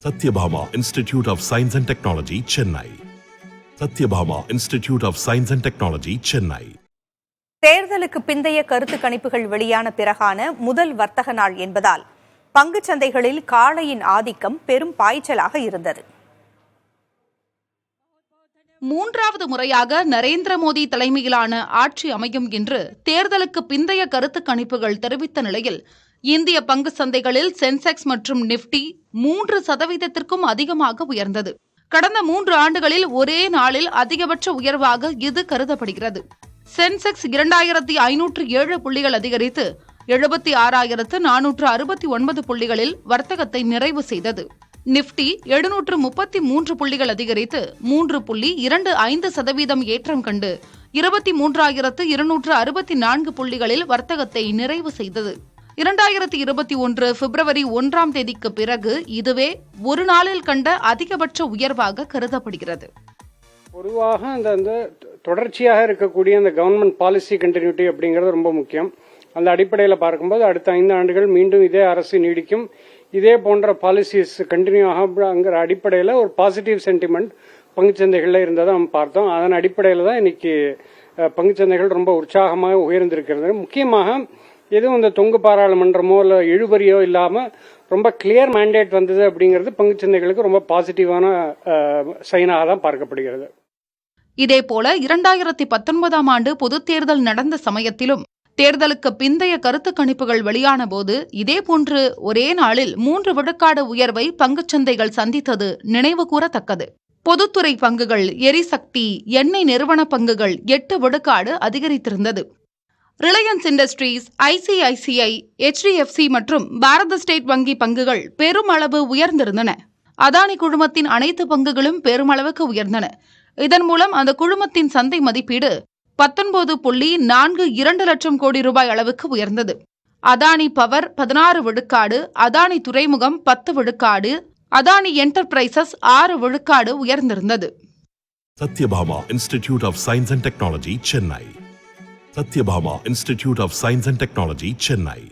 Satyabhama Institute of Science and Technology, Chennai. Satyabhama Institute of Science and Technology, Chennai. தேர்தலுக்கு பிந்தைய கருத்து கணிப்புகள் வெளியான பிறகான முதல் வர்த்தக நாள் என்பதால் பங்குச் சந்தைகளில் காளையின் ஆதிக்கம் பெரும் பாய்ச்சலாக இருந்தது. மூன்றாவது முறையாக நரேந்திர மோடி தலைமையிலான ஆட்சி அமையும் என்று தேர்தலுக்கு பிந்தைய கருத்து கணிப்புகள் தெரிவித்த நிலையில் இந்திய பங்கு சந்தைகளில் சென்செக்ஸ் மற்றும் நிப்டி 3% அதிகமாக உயர்ந்தது. கடந்த 3 ஆண்டுகளில் ஒரே நாளில் அதிகபட்ச உயர்வாக இது கருதப்படுகிறது. சென்செக்ஸ் 2507 புள்ளிகள் அதிகரித்து 76,469 புள்ளிகளில் வர்த்தகத்தை நிறைவு செய்தது. நிப்டி 733 புள்ளிகள் அதிகரித்து 3.25% ஏற்றம் கண்டு 23,264 புள்ளிகளில் வர்த்தகத்தை நிறைவு செய்தது. 2021 பிப்ரவரி 1ஆம் தேதிக்கு பிறகு இதுவே ஒரு நாளில் கண்ட அதிகபட்ச உயர்வாக கருதப்படுகிறது. பொதுவாக அந்த தொடர்ச்சியாக இருக்கக்கூடிய அந்த கவர்மெண்ட் பாலிசி கண்டினியூட்டி அப்படிங்கிறது ரொம்ப முக்கியம். அந்த அடிப்படையில் பார்க்கும்போது அடுத்த 5 ஆண்டுகள் மீண்டும் இதே அரசு நீடிக்கும், இதே போன்ற பாலிசிஸ் கண்டினியூ ஆகிற அடிப்படையில் ஒரு பாசிட்டிவ் சென்டிமெண்ட் பங்குச்சந்தைகளில் இருந்ததை நம்ம பார்த்தோம். அதன் அடிப்படையில் தான் இன்னைக்கு பங்குச்சந்தைகள் ரொம்ப உற்சாகமாக உயர்ந்திருக்கிறது. முக்கியமாக எதுவும் இந்த தொங்கு பாராளுமன்றமோ இல்லை இழுபறியோ இல்லாமல் ரொம்ப கிளியர் மேண்டேட் வந்தது அப்படிங்கிறது பங்குச்சந்தைகளுக்கு ரொம்ப பாசிட்டிவான சைனாக தான் பார்க்கப்படுகிறது. இதேபோல 2019ஆம் ஆண்டு பொதுத் தேர்தல் நடந்த சமயத்திலும் தேர்தலுக்கு பிந்தைய கருத்து கணிப்புகள் வெளியான போது இதேபோன்று ஒரே நாளில் 3 விழுக்காடு உயர்வை பங்குச்சந்தைகள் சந்தித்தது நினைவு கூறத்தக்கது. பொதுத்துறை பங்குகள், எரிசக்தி, எண்ணெய் நிறுவன பங்குகள் 8 விழுக்காடு அதிகரித்திருந்தது. ரிலையன்ஸ் இண்டஸ்ட்ரீஸ், ICICI, HDFC மற்றும் பாரத ஸ்டேட் வங்கி பங்குகள் பெருமளவு உயர்ந்திருந்தன. அதானி குழுமத்தின் அனைத்து பங்குகளும் பெருமளவுக்கு உயர்ந்தன. இதன் மூலம் அந்த குழுமத்தின் சந்தை மதிப்பீடு 19.42 லட்சம் கோடி ரூபாய் அளவுக்கு உயர்ந்தது. அதானி பவர் 16 விழுக்காடு, அதானி துறைமுகம் 10 விழுக்காடு, அதானி என்டர்பிரைசஸ் 6 விழுக்காடு உயர்ந்திருந்தது. Satyabhama Institute of Science and Technology, Chennai. Satyabhama Institute of Science and Technology, Chennai.